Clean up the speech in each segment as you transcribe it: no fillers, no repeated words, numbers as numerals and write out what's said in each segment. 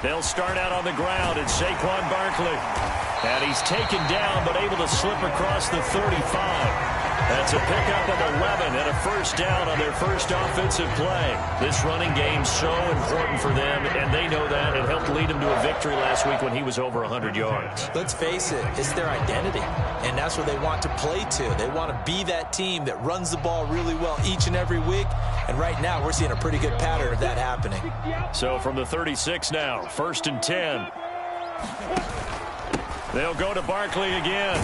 They'll start out on the ground, and Saquon Barkley. And he's taken down, but able to slip across the 35. That's a pickup of 11 and a first down on their first offensive play. This running game's so important for them, and they know that. It helped lead them to a victory last week when he was over 100 yards. Let's face it, it's their identity, and that's what they want to play to. They want to be that team that runs the ball really well each and every week, and right now we're seeing a pretty good pattern of that happening. So from the 36 now, 1st and 10. They'll go to Barkley again.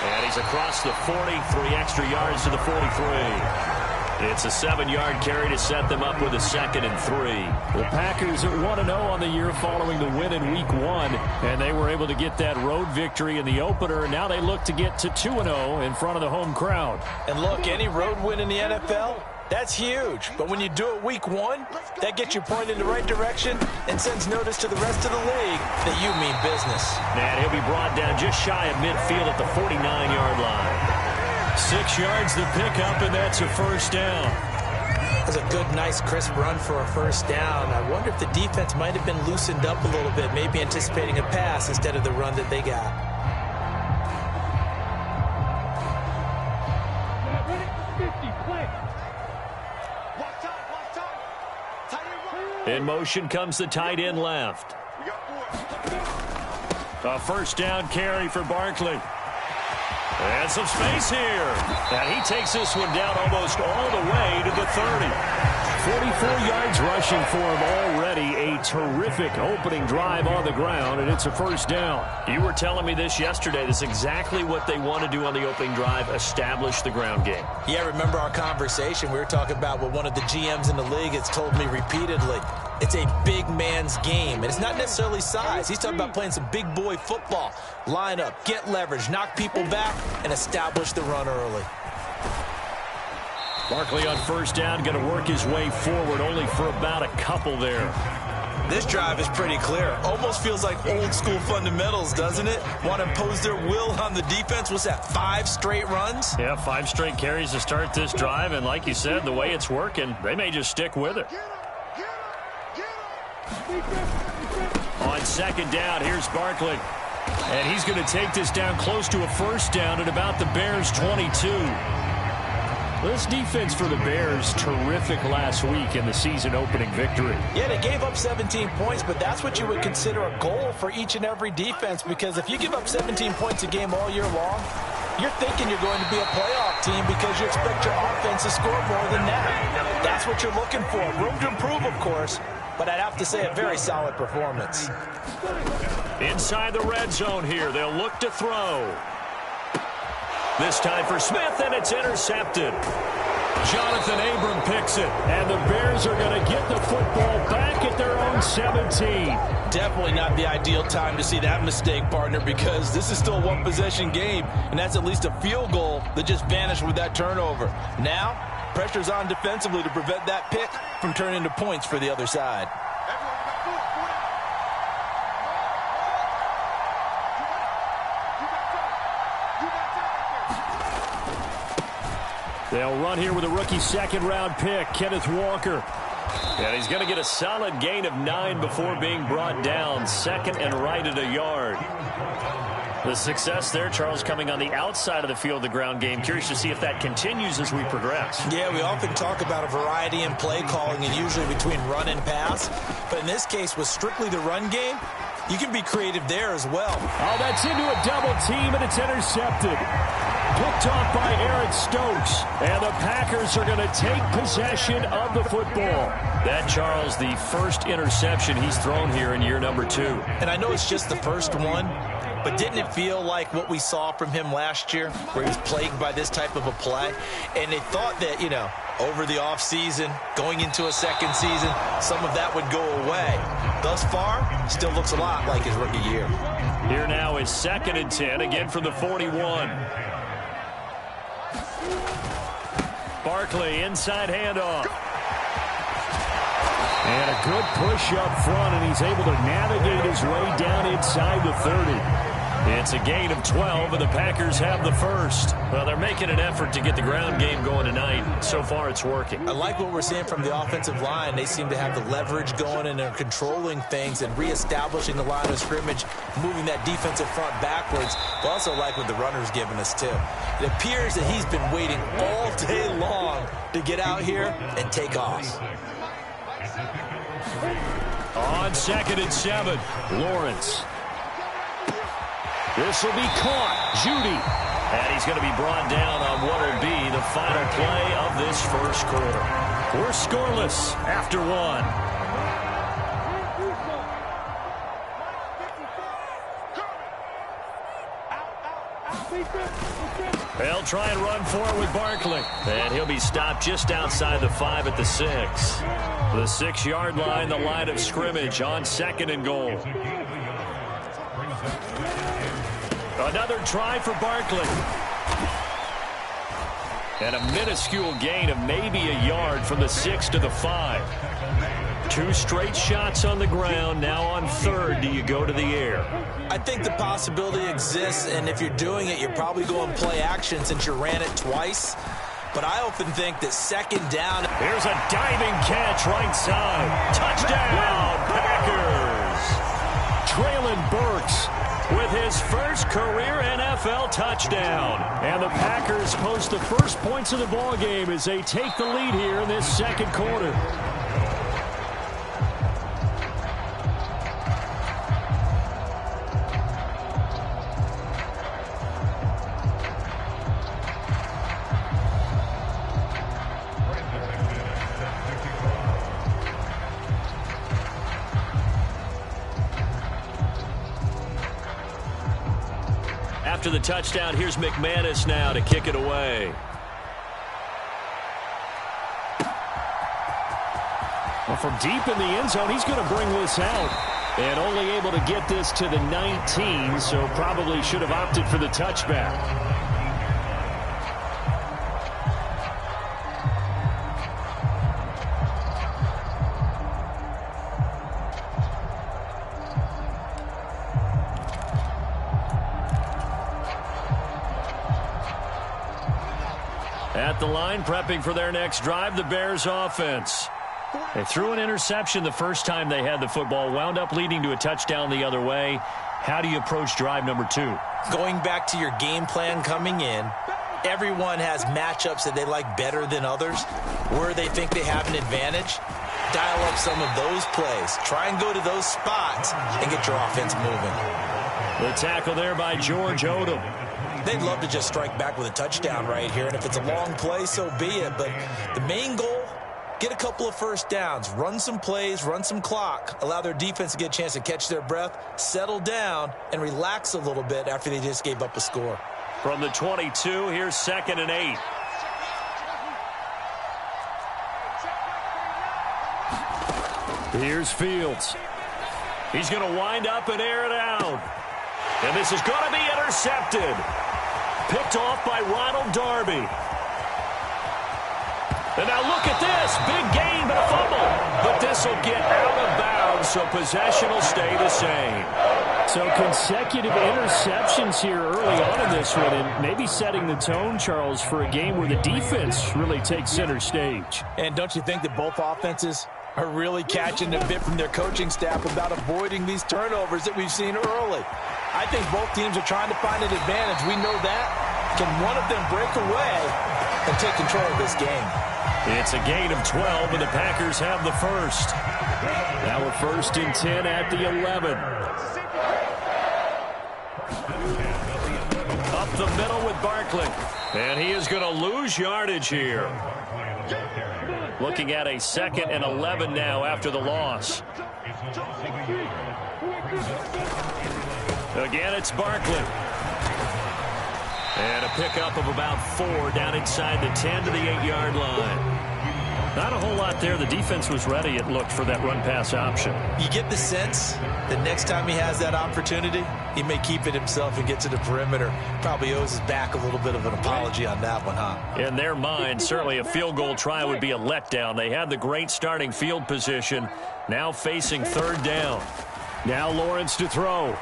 And he's across the 40, 3 extra yards to the 43. It's a 7-yard carry to set them up with a 2nd and 3. The Packers are 1-0 on the year following the win in Week 1, and they were able to get that road victory in the opener, and now they look to get to 2-0 in front of the home crowd. And look, any road win in the NFL, that's huge. But when you do it Week 1, that gets you pointed in the right direction and sends notice to the rest of the league that you mean business. And he'll be brought down just shy of midfield at the 49-yard line. 6 yards the pickup, and that's a first down. That's a good, nice, crisp run for a first down. I wonder if the defense might have been loosened up a little bit, maybe anticipating a pass instead of the run that they got. In motion comes the tight end left. A first down carry for Barkley. And some space here. And he takes this one down almost all the way to the 30. 44 yards rushing for him already. A terrific opening drive on the ground, and it's a first down. You were telling me this yesterday. This is exactly what they want to do on the opening drive, establish the ground game. Yeah, remember our conversation? We were talking about what one of the GMs in the league has told me repeatedly. It's a big man's game, and it's not necessarily size. He's talking about playing some big boy football. Line up, get leverage, knock people back, and establish the run early. Barkley on first down, going to work his way forward, only for about a couple there. This drive is pretty clear. Almost feels like old school fundamentals, doesn't it? Want to impose their will on the defense. What's that, 5 straight runs? Yeah, 5 straight carries to start this drive, and like you said, the way it's working, they may just stick with it. On second down, here's Barkley. And he's going to take this down close to a first down at about the Bears' 22. This defense for the Bears, terrific last week in the season-opening victory. Yeah, they gave up 17 points, but that's what you would consider a goal for each and every defense, because if you give up 17 points a game all year long, you're thinking you're going to be a playoff team because you expect your offense to score more than that. That's what you're looking for. Room to improve, of course, but I'd have to say a very solid performance. Inside the red zone here, they'll look to throw. This time for Smith, and it's intercepted. Jonathan Abram picks it, and the Bears are going to get the football back at their own 17. Definitely not the ideal time to see that mistake, partner, because this is still a one-possession game, and that's at least a field goal that just vanished with that turnover. Now, pressure's on defensively to prevent that pick from turning into points for the other side. They'll run here with a rookie second-round pick, Kenneth Walker. And he's going to get a solid gain of 9 before being brought down. Second and right at a yard. The success there, Charles, coming on the outside of the field, the ground game. Curious to see if that continues as we progress. Yeah, we often talk about a variety in play calling and usually between run and pass. But in this case, with strictly the run game, you can be creative there as well. Oh, that's into a double team, and it's intercepted. Picked off by Aaron Stokes. And the Packers are going to take possession of the football. That, Charles, the first interception he's thrown here in year number 2. And I know it's just the first one, but didn't it feel like what we saw from him last year, where he was plagued by this type of a play? And they thought that, you know, over the offseason, going into a second season, some of that would go away. Thus far, still looks a lot like his rookie year. Here now is 2nd and 10, again from the 41. Barkley, inside handoff. And a good push up front, and he's able to navigate his way down inside the 30. It's a gain of 12, and the Packers have the first. Well, they're making an effort to get the ground game going tonight. So far, it's working. I like what we're seeing from the offensive line. They seem to have the leverage going, and they're controlling things and reestablishing the line of scrimmage, moving that defensive front backwards. But also like what the runner's giving us, too. It appears that he's been waiting all day long to get out here and take off. On 2nd and 7, Lawrence. This will be caught. Judy. And he's going to be brought down on what will be the final play of this first quarter. We're scoreless after one. They'll try and run forward with Barkley. And he'll be stopped just outside the 5 at the 6. The 6-yard line, the line of scrimmage on 2nd and goal. Another try for Barkley. And a minuscule gain of maybe a yard from the 6 to the 5. 2 straight shots on the ground. Now on 3rd, do you go to the air? I think the possibility exists, and if you're doing it, you're probably going play action since you ran it twice. But I often think that 2nd down. Here's a diving catch right side. Touchdown, Packers. Traylon Burks with his first career NFL touchdown. And the Packers post the first points of the ball game as they take the lead here in this 2nd quarter. After the touchdown, here's McManus now to kick it away. Well, from deep in the end zone, he's going to bring this out. And only able to get this to the 19, so probably should have opted for the touchback. At the line, prepping for their next drive, the Bears offense. They threw an interception the first time they had the football, wound up leading to a touchdown the other way. How do you approach drive number 2? Going back to your game plan coming in, everyone has matchups that they like better than others, where they think they have an advantage. Dial up some of those plays. Try and go to those spots and get your offense moving. The tackle there by George Odom. They'd love to just strike back with a touchdown right here, and if it's a long play, so be it. But the main goal, get a couple of first downs, run some plays, run some clock, allow their defense to get a chance to catch their breath, settle down, and relax a little bit after they just gave up a score. From the 22, here's 2nd and 8. Here's Fields. He's going to wind up and air it out. And this is going to be intercepted. Picked off by Ronald Darby. And now look at this. Big gain, but a fumble. But this will get out of bounds, so possession will stay the same. So consecutive interceptions here early on in this one, and maybe setting the tone, Charles, for a game where the defense really takes center stage. And don't you think that both offenses are really catching a bit from their coaching staff about avoiding these turnovers that we've seen early? I think both teams are trying to find an advantage. We know that. Can one of them break away and take control of this game? It's a gain of 12, and the Packers have the first. Now we're 1st and 10 at the 11. Up the middle with Barkley. And he is going to lose yardage here. Looking at a 2nd and 11 now after the loss. Again, it's Barkley. And a pickup of about 4 down inside the 10 to the 8-yard line. Not a whole lot there. The defense was ready, it looked, for that run-pass option. You get the sense that next time he has that opportunity, he may keep it himself and get to the perimeter. Probably owes his back a little bit of an apology on that one, huh? In their mind, certainly a field goal try would be a letdown. They had the great starting field position. Now facing 3rd down. Now Lawrence to throw.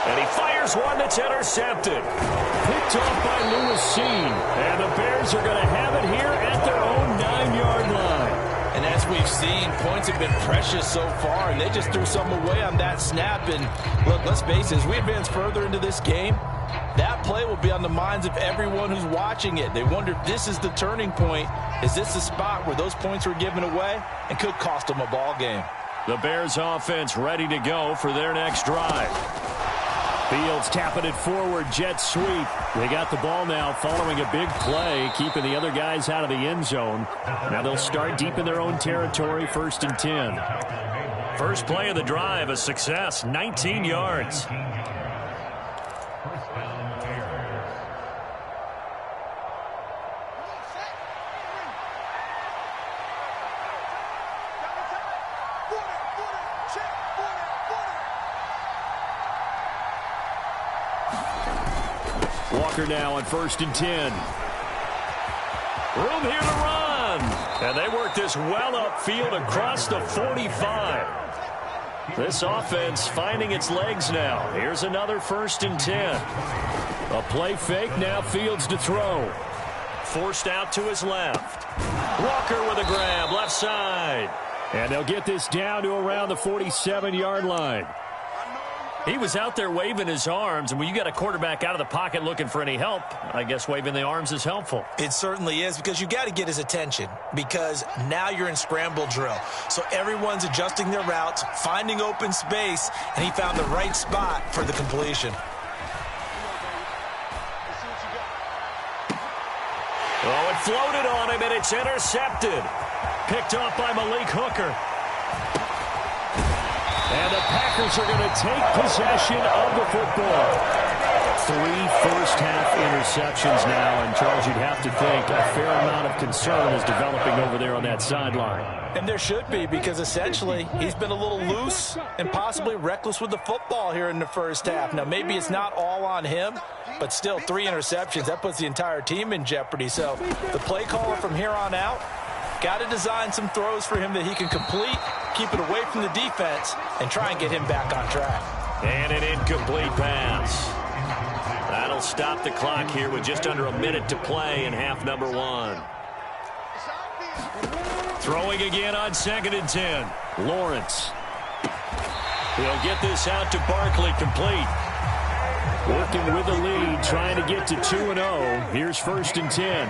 And he fires one that's intercepted. Picked off by Lewis. And the Bears are going to have it here at their own 9-yard line. And as we've seen, points have been precious so far, and they just threw some away on that snap. And look, let's face it, as we advance further into this game, that play will be on the minds of everyone who's watching it. They wonder if this is the turning point. Is this the spot where those points were given away and could cost them a ball game? The Bears offense ready to go for their next drive. Fields tapping it forward, jet sweep. They got the ball now following a big play, keeping the other guys out of the end zone. Now they'll start deep in their own territory, 1st and 10. First play of the drive, a success, 19 yards. Walker now on 1st and 10. Room here to run. And they work this well upfield across the 45. This offense finding its legs now. Here's another 1st and 10. A play fake, now Fields to throw. Forced out to his left. Walker with a grab, left side. And they'll get this down to around the 47-yard line. He was out there waving his arms, and when you got a quarterback out of the pocket looking for any help, I guess waving the arms is helpful. It certainly is, because you got to get his attention, because now you're in scramble drill. So everyone's adjusting their routes, finding open space, and he found the right spot for the completion. Oh, it floated on him, and it's intercepted. Picked off by Malik Hooker. And the Packers are going to take possession of the football. 3 first-half interceptions now, and Charles, you'd have to think a fair amount of concern is developing over there on that sideline. And there should be, because essentially he's been a little loose and possibly reckless with the football here in the first half. Now, maybe it's not all on him, but still 3 interceptions. That puts the entire team in jeopardy. So the play caller from here on out got to design some throws for him that he can complete, keep it away from the defense, and try and get him back on track. And an incomplete pass. That'll stop the clock here with just under a minute to play in half number 1. Throwing again on 2nd and 10. Lawrence. He'll get this out to Barkley, complete. Working with the lead, trying to get to 2-0. Here's 1st and 10.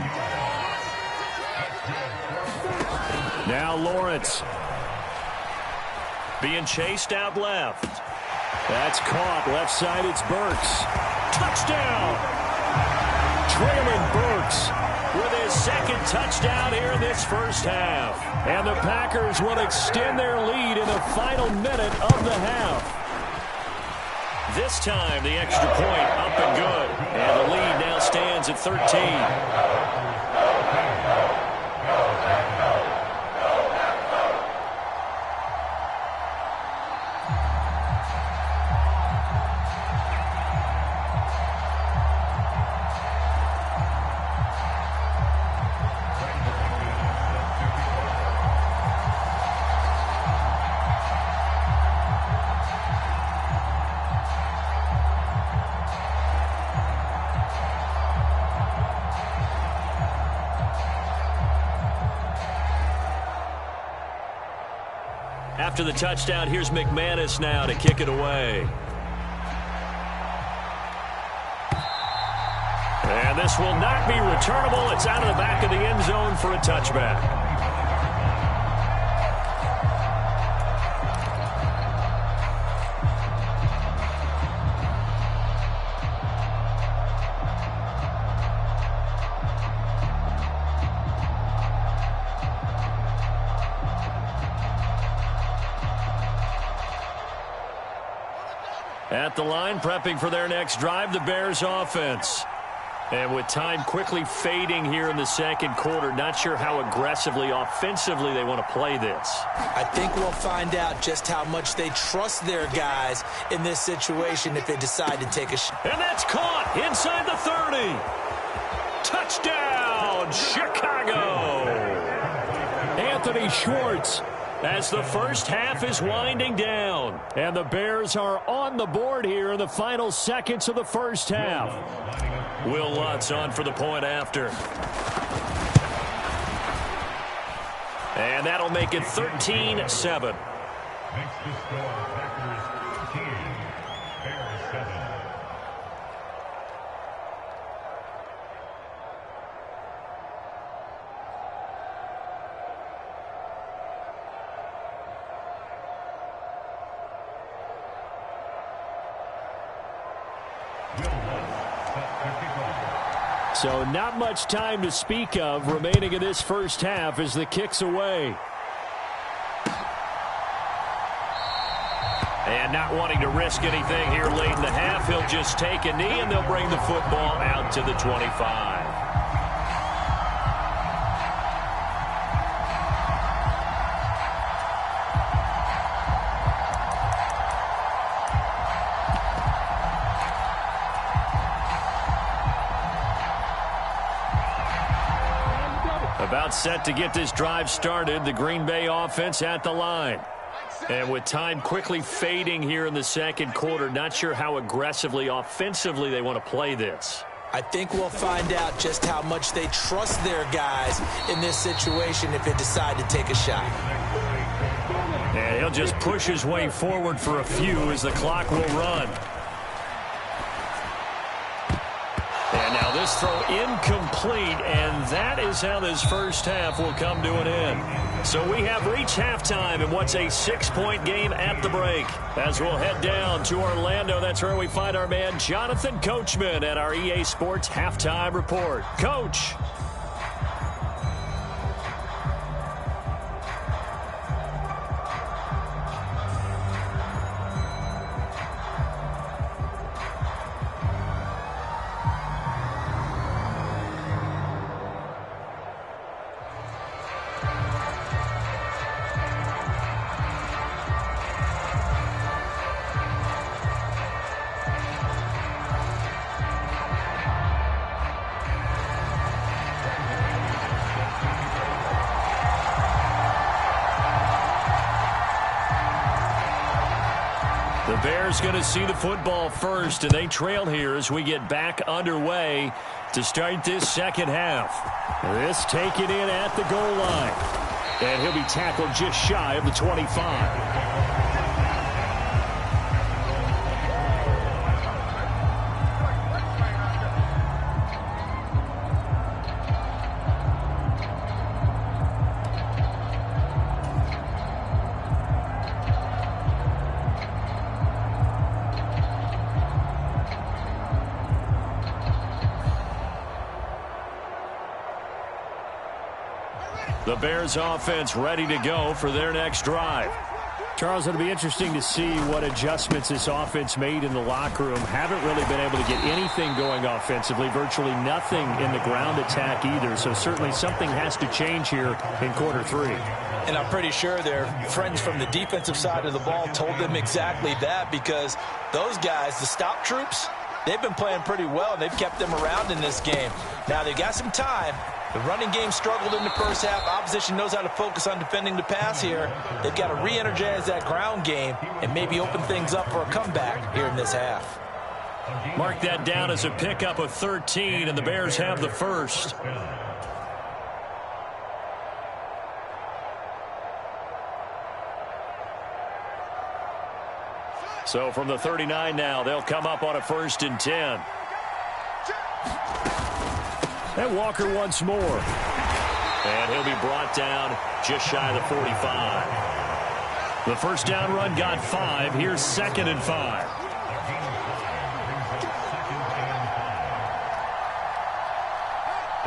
Now Lawrence. Being chased out left. That's caught. Left side, it's Burks. Touchdown! Traylon Burks with his 2nd touchdown here in this first half. And the Packers will extend their lead in the final minute of the half. This time, the extra point up and good. And the lead now stands at 13. After the touchdown, here's McManus now to kick it away. And this will not be returnable. It's out of the back of the end zone for a touchback. At the line, prepping for their next drive, the Bears offense. And with time quickly fading here in the second quarter, not sure how aggressively, offensively they want to play this. I think we'll find out just how much they trust their guys in this situation if they decide to take a shot. And that's caught inside the 30. Touchdown, Chicago. Anthony Schwartz. as the first half is winding down. And the Bears are on the board here in the final seconds of the first half. Will Lutz on for the point after. And that'll make it 13-7. Makes the score Packers 13, Bears 7. So not much time to speak of remaining in this first half as the kick's away. And not wanting to risk anything here late in the half, he'll just take a knee and they'll bring the football out to the 25. About set to get this drive started, the Green Bay offense at the line. And with time quickly fading here in the second quarter, not sure how aggressively, offensively they want to play this. I think we'll find out just how much they trust their guys in this situation if they decide to take a shot. And he'll just push his way forward for a few as the clock will run. And now this throw incomplete, and that is how this first half will come to an end. So we have reached halftime in what's a 6-point game at the break. As we'll head down to Orlando, that's where we find our man Jonathan Coachman at our EA Sports Halftime Report. Coach. The Bears going to see the football first, and they trail here as we get back underway to start this second half. This taken in at the goal line, and he'll be tackled just shy of the 25. The Bears offense ready to go for their next drive. Charles, it'll be interesting to see what adjustments this offense made in the locker room. Haven't really been able to get anything going offensively, virtually nothing in the ground attack either. So certainly something has to change here in quarter three. And I'm pretty sure their friends from the defensive side of the ball told them exactly that, because those guys, the stop troops, they've been playing pretty well, and they've kept them around in this game. Now, they've got some time. The running game struggled in the first half. Opposition knows how to focus on defending the pass here. They've got to re-energize that ground game and maybe open things up for a comeback here in this half. Mark that down as a pickup of 13, and the Bears have the first. So from the 39 now, they'll come up on a 1st and 10. And Walker once more. And he'll be brought down just shy of the 45. The first down run got 5. Here's 2nd and 5.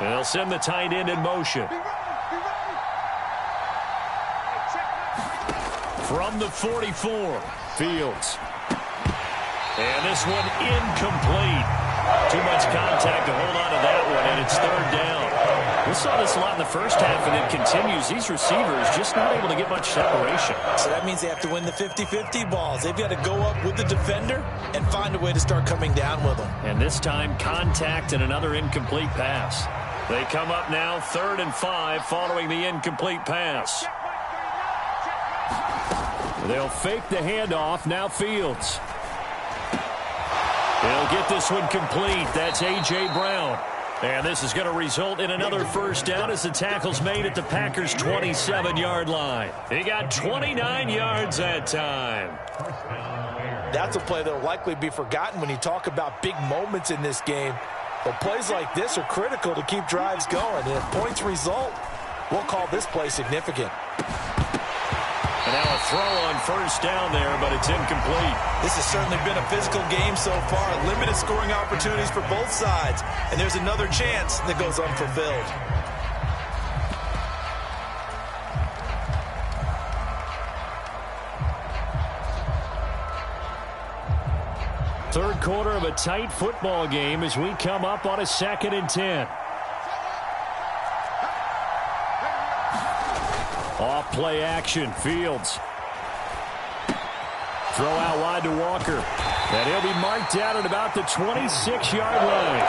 And they'll send the tight end in motion. From the 44, Fields. And this one incomplete. Too much contact to hold on to that one, and it's 3rd down. We saw this a lot in the first half, and it continues. These receivers just not able to get much separation. So that means they have to win the 50-50 balls. They've got to go up with the defender and find a way to start coming down with them. And this time, contact and another incomplete pass. They come up now 3rd and 5 following the incomplete pass. They'll fake the handoff. Now Fields. He'll get this one complete. That's A.J. Brown. And this is going to result in another first down as the tackle's made at the Packers' 27-yard line. He got 29 yards that time. That's a play that will likely be forgotten when you talk about big moments in this game. But plays like this are critical to keep drives going. And if points result, we'll call this play significant. And now a throw on first down there, but it's incomplete. This has certainly been a physical game so far. Limited scoring opportunities for both sides. And there's another chance that goes unfulfilled. Third quarter of a tight football game as we come up on a 2nd and 10. Off play action, Fields. Throw out wide to Walker. And he'll be marked down at about the 26-yard line.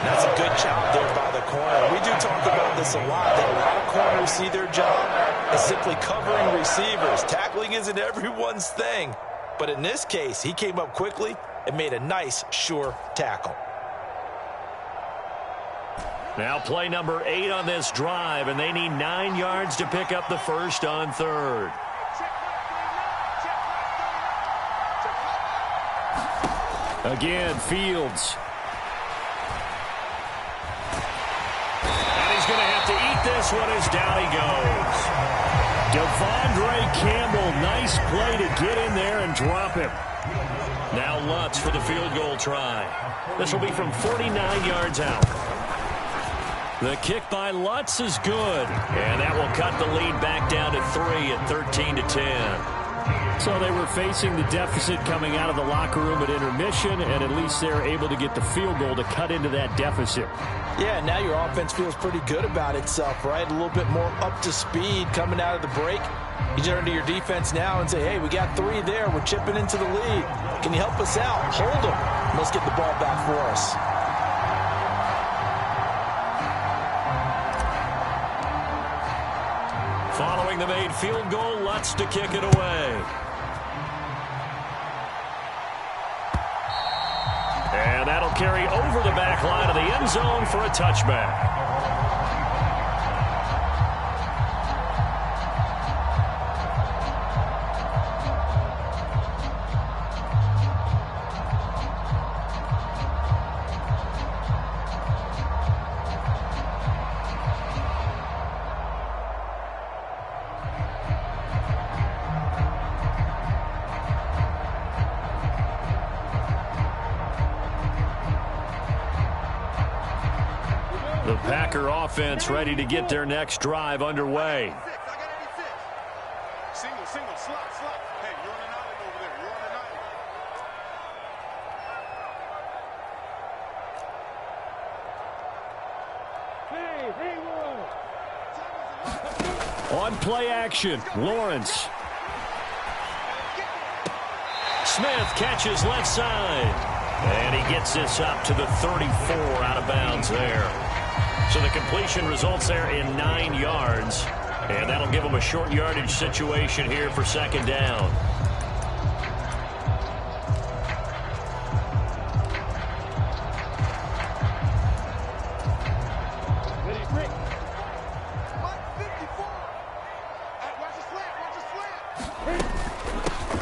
That's a good job there by the corner. We do talk about this a lot, that a lot of corners see their job as simply covering receivers. Tackling isn't everyone's thing. But in this case, he came up quickly and made a nice, sure tackle. Now play number 8 on this drive, and they need 9 yards to pick up the first on 3rd. Again, Fields. And he's going to have to eat this one as down he goes. Devondre Campbell, nice play to get in there and drop him. Now Lutz for the field goal try. This will be from 49 yards out. The kick by Lutz is good. And that will cut the lead back down to 3 at 13-10. So they were facing the deficit coming out of the locker room at intermission, and at least they're able to get the field goal to cut into that deficit. Yeah, now your offense feels pretty good about itself, right? A little bit more up to speed coming out of the break. You turn to your defense now and say, hey, we got 3 there. We're chipping into the lead. Can you help us out? Hold them. Let's get the ball back for us. Following the made field goal, Lutz to kick it away. And that'll carry over the back line of the end zone for a touchback. The Packer offense ready to get their next drive underway. Single, slot. Hey, you're on an island over there. You're on an island. On play action, Lawrence. Smith catches left side. And he gets this up to the 34 out of bounds there. So the completion results there in 9 yards. And that'll give them a short yardage situation here for 2nd down.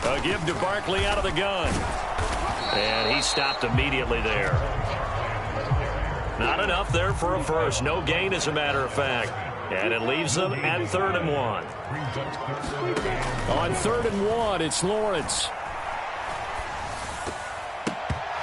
A give to Barkley out of the gun. And he stopped immediately there. Not enough there for a first. No gain, as a matter of fact. And it leaves them at 3rd and 1. On 3rd and 1, it's Lawrence.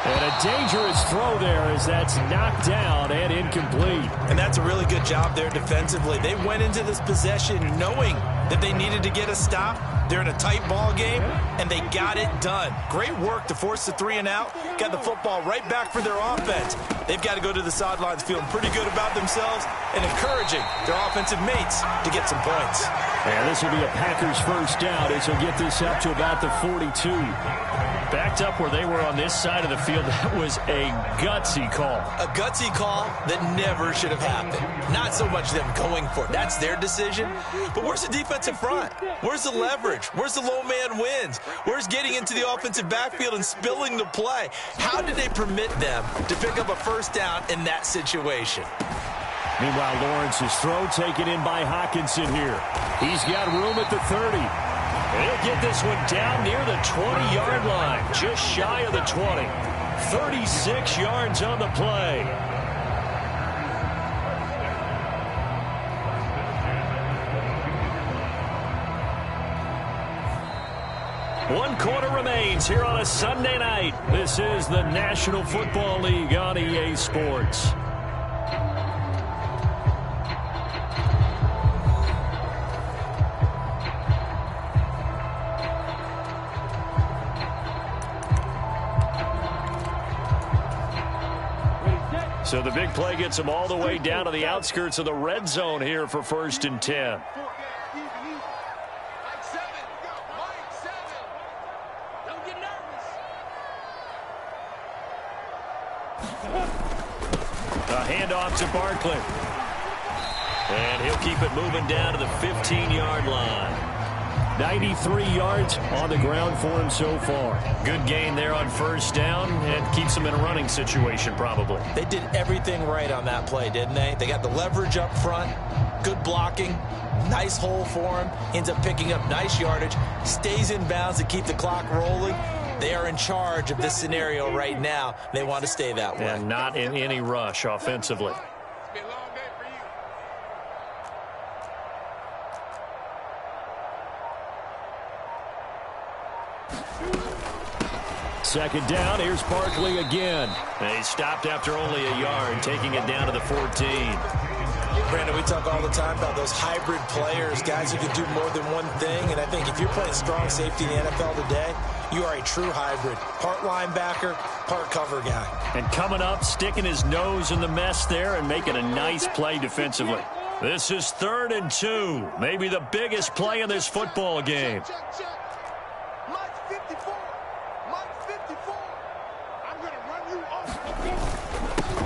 And a dangerous throw there as that's knocked down and incomplete. And that's a really good job there defensively. They went into this possession knowing that they needed to get a stop. They're in a tight ball game, and they got it done. Great work to force the 3 and out. Got the football right back for their offense. They've got to go to the sidelines feeling pretty good about themselves and encouraging their offensive mates to get some points. And this will be a Packers first down as he'll get this up to about the 42. backed up where they were on this side of the field. That was a gutsy call. A gutsy call that never should have happened. Not so much them going for it. That's their decision. But where's the defensive front? Where's the leverage? Where's the low man wins? Where's getting into the offensive backfield and spilling the play? How did they permit them to pick up a first down in that situation? Meanwhile, Lawrence's throw taken in by Hockenson here. He's got room at the 30. And he'll get this one down near the 20-yard line, just shy of the 20. 36 yards on the play. One quarter remains here on a Sunday night. This is the National Football League on EA Sports. So the big play gets them all the way down to the outskirts of the red zone here for 1st and 10. A handoff to Barkley. And he'll keep it moving down to the 15-yard line. 93 yards on the ground for him so far. Good gain there on 1st down and keeps him in a running situation probably. They did everything right on that play, didn't they? They got the leverage up front, good blocking, nice hole for him, ends up picking up nice yardage, stays in bounds to keep the clock rolling. They are in charge of this scenario right now. They want to stay that way. And not in any rush offensively. Second down, here's Barkley again. And he stopped after only a yard, taking it down to the 14. Brandon, we talk all the time about those hybrid players, guys who can do more than one thing. And I think if you're playing strong safety in the NFL today, you are a true hybrid. Part linebacker, part cover guy. And coming up, sticking his nose in the mess there and making a nice play defensively. This is 3rd and 2. Maybe the biggest play in this football game.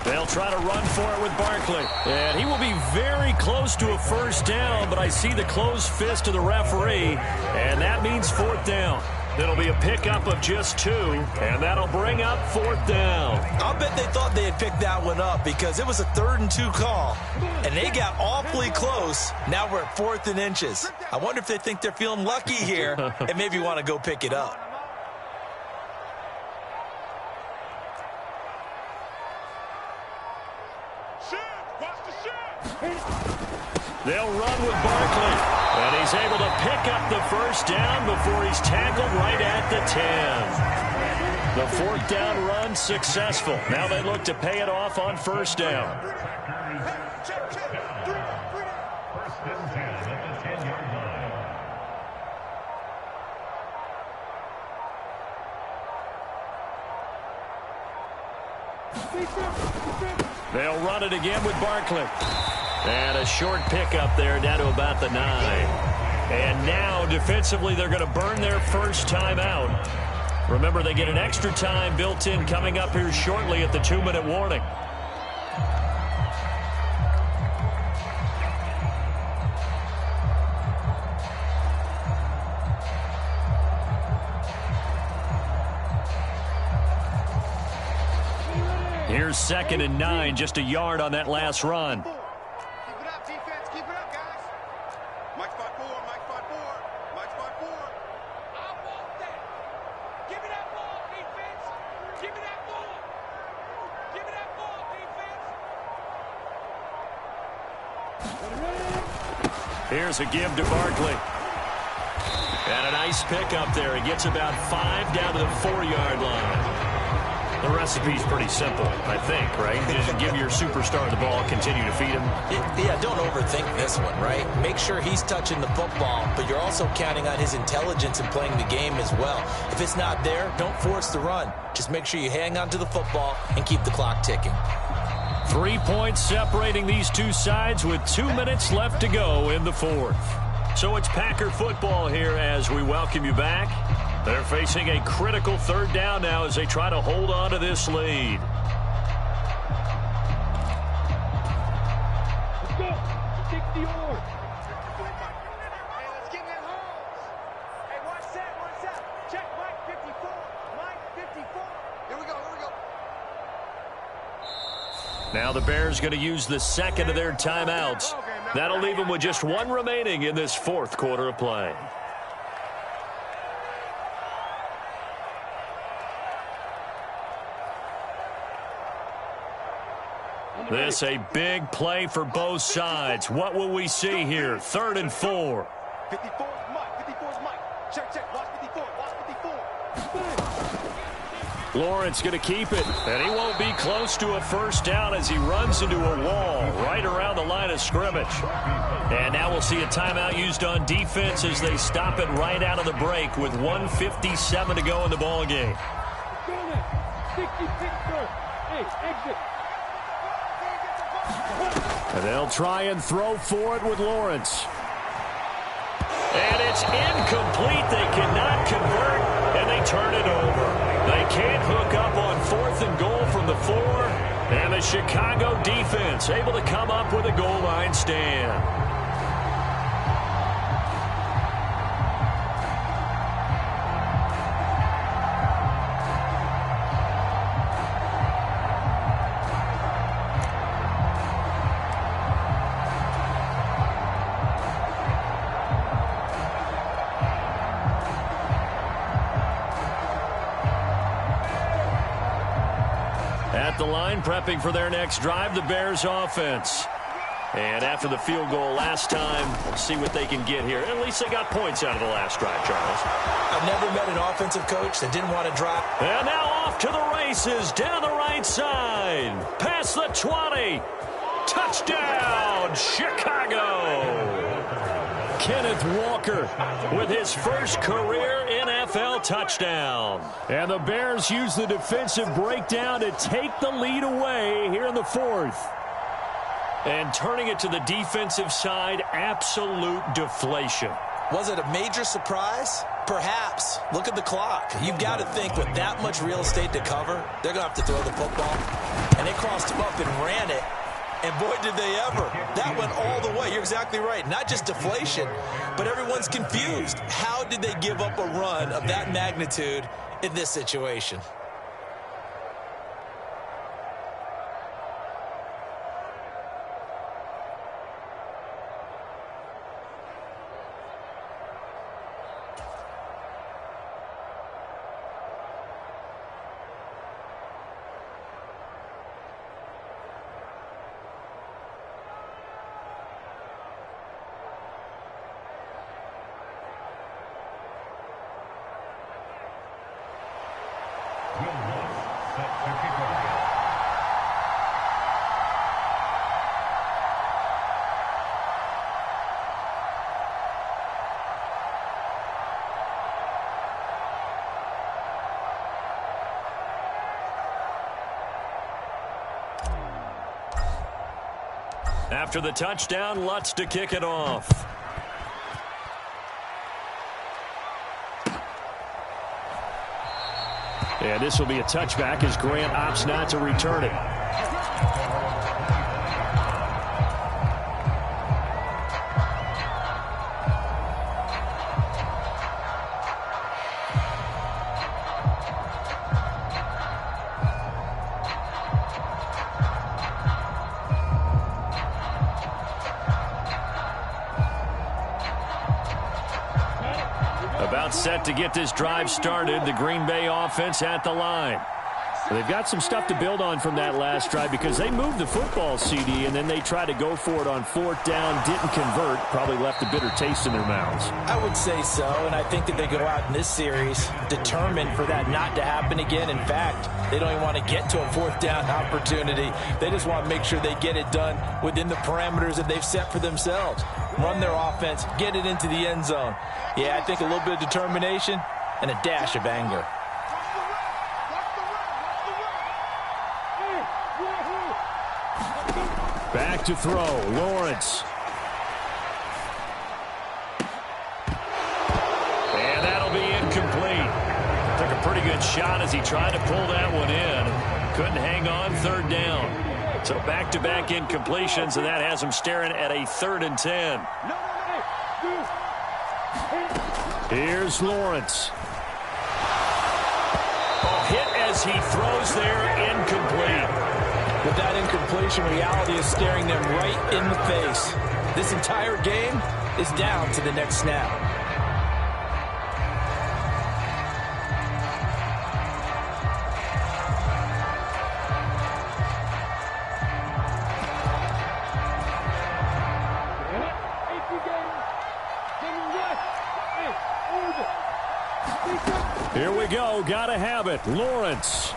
They'll try to run for it with Barkley. And he will be very close to a 1st down, but I see the closed fist of the referee, and that means 4th down. It'll be a pickup of just 2, and that'll bring up 4th down. I'll bet they thought they had picked that one up because it was a 3rd and 2 call, and they got awfully close. Now we're at 4th and inches. I wonder if they think they're feeling lucky here and maybe want to go pick it up. They'll run with Barkley, and he's able to pick up the 1st down before he's tackled right at the 10. The 4th down run successful. Now they look to pay it off on 1st down. They'll run it again with Barkley. And a short pickup there down to about the 9. And now defensively they're going to burn their first time out. Remember, they get an extra time built in coming up here shortly at the 2-minute warning. Here's 2nd and 9, just a yard on that last run. Here's a give to Barkley. And a nice pickup there. He gets about 5 down to the 4-yard line. The recipe's pretty simple, I think, right? Just give your superstar the ball, continue to feed him. Yeah, don't overthink this one, right? Make sure he's touching the football, but you're also counting on his intelligence in playing the game as well. If it's not there, don't force the run. Just make sure you hang on to the football and keep the clock ticking. 3 points separating these two sides with 2 minutes left to go in the 4th. So it's Packer football here as we welcome you back. They're facing a critical third down now as they try to hold on to this lead. Let's go. Kick the oar. Hey, let's get in that holes. Hey, watch that, watch that. Check Mike 54. Mike 54. Here we go, here we go. Now the Bears going to use the second of their timeouts. That'll leave them with just one remaining in this fourth quarter of play. This a big play for both sides. What will we see here? 3rd and 4. 54 is Mike, 54 is Mike. Check, check, watch 54, watch 54. Lawrence going to keep it, and he won't be close to a first down as he runs into a wall right around the line of scrimmage. And now we'll see a timeout used on defense as they stop it right out of the break with 1:57 to go in the ball game. Go there. 66, hey, exit. And they'll try and throw for it with Lawrence. And it's incomplete. They cannot convert, and they turn it over. They can't hook up on 4th and goal from the 4. And the Chicago defense able to come up with a goal line stand. At the line, prepping for their next drive, the Bears offense. And after the field goal last time, we'll see what they can get here. At least they got points out of the last drive, Charles. I've never met an offensive coach that didn't want to drive. And now off to the races, down the right side. Past the 20. Touchdown, Chicago. Kenneth Walker with his first career NFL touchdown. And the Bears use the defensive breakdown to take the lead away here in the 4th. And turning it to the defensive side, absolute deflation. Was it a major surprise? Perhaps. Look at the clock. You've got to think with that much real estate to cover, they're going to have to throw the football. And they crossed him up and ran it. And boy, did they ever. That went all the way. You're exactly right. Not just deflation, but everyone's confused. How did they give up a run of that magnitude in this situation? After the touchdown, Lutz to kick it off. And this will be a touchback as Grant opts not to return it. About set to get this drive started. The Green Bay offense at the line. They've got some stuff to build on from that last drive because they moved the football, CD, and then they tried to go for it on 4th down, didn't convert, probably left a bitter taste in their mouths. I would say so, and I think that they go out in this series determined for that not to happen again. In fact, they don't even want to get to a 4th down opportunity. They just want to make sure they get it done within the parameters that they've set for themselves. Run their offense, get it into the end zone. Yeah, I think a little bit of determination and a dash of anger. Back to throw, Lawrence. And that'll be incomplete. shot as he tried to pull that one in. Couldn't hang on, third down. So back-to-back incompletions, and that has him staring at a 3rd and 10. Here's Lawrence. Hit as he throws there, incomplete. With that incompletion, reality is staring them right in the face. This entire game is down to the next snap. Here we go. Gotta have it. Lawrence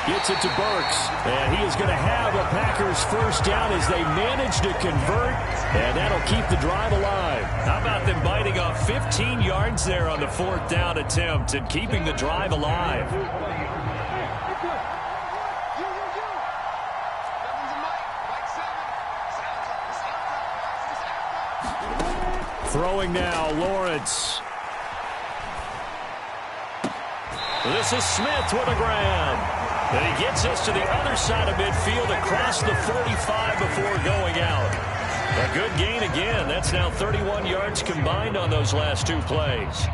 gets it to Burks. And he is going to have a Packers first down as they manage to convert. And that'll keep the drive alive. How about them biting off 15 yards there on the 4th down attempt and keeping the drive alive? Throwing now, Lawrence. This is Smith with a grab. And he gets us to the other side of midfield across the 45 before going out. A good gain again. That's now 31 yards combined on those last 2 plays.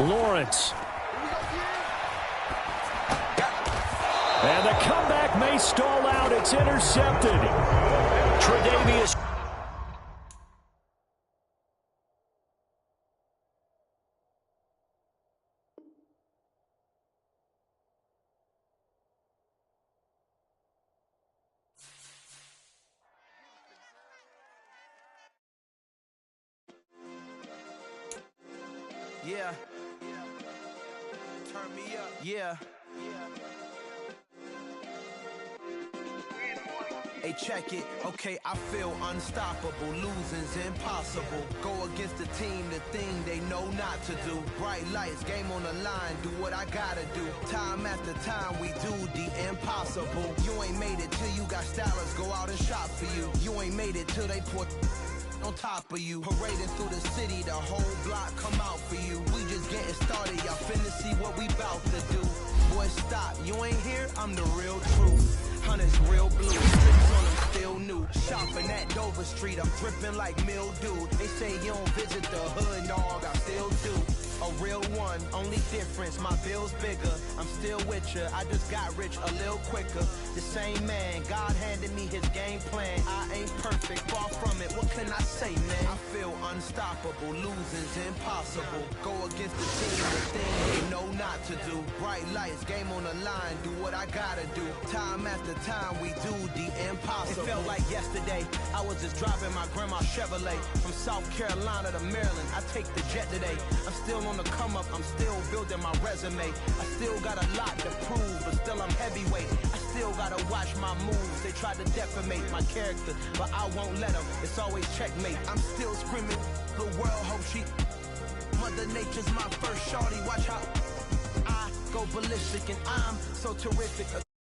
Lawrence. And the comeback may stall out. It's intercepted. Tre'Davious. Yeah. Turn me up. Yeah. Hey, check it. Okay, I feel unstoppable. Losing's impossible. Go against the team, the thing they know not to do. Bright lights, game on the line. Do what I gotta do. Time after time, we do the impossible. You ain't made it till you got stylists go out and shop for you. You ain't made it till they put on top of you. Parading through the city, the whole block come out for you. We just getting started, y'all finna see what we bout to do. Boy, stop, you ain't here, I'm the real truth. Hunters real blue, slips on them still new. Shopping at Dover Street, I'm dripping like mildew. They say you don't visit the hood, dog, I still do. A real one, only difference, my bill's bigger. I'm still with ya, I just got rich a little quicker. The same man, God handed me his game plan. I ain't perfect, far from it, what can I say, man? I feel unstoppable, losing's impossible. Go against the team, the thing they know not to do. Bright lights, game on the line, do what I gotta do. Time after time, we do the impossible. It felt like yesterday, I was just driving my grandma's Chevrolet. From South Carolina to Maryland, I take the jet today. I'm still on the come up, I'm still building my resume. I still got a lot to prove, but still I'm heavyweight. I still gotta watch my moves. They tried to defamate my character, but I won't let them. It's always checkmate. I'm still screaming, the world hope she. Mother Nature's my first shorty. Watch how I go ballistic, and I'm so terrific.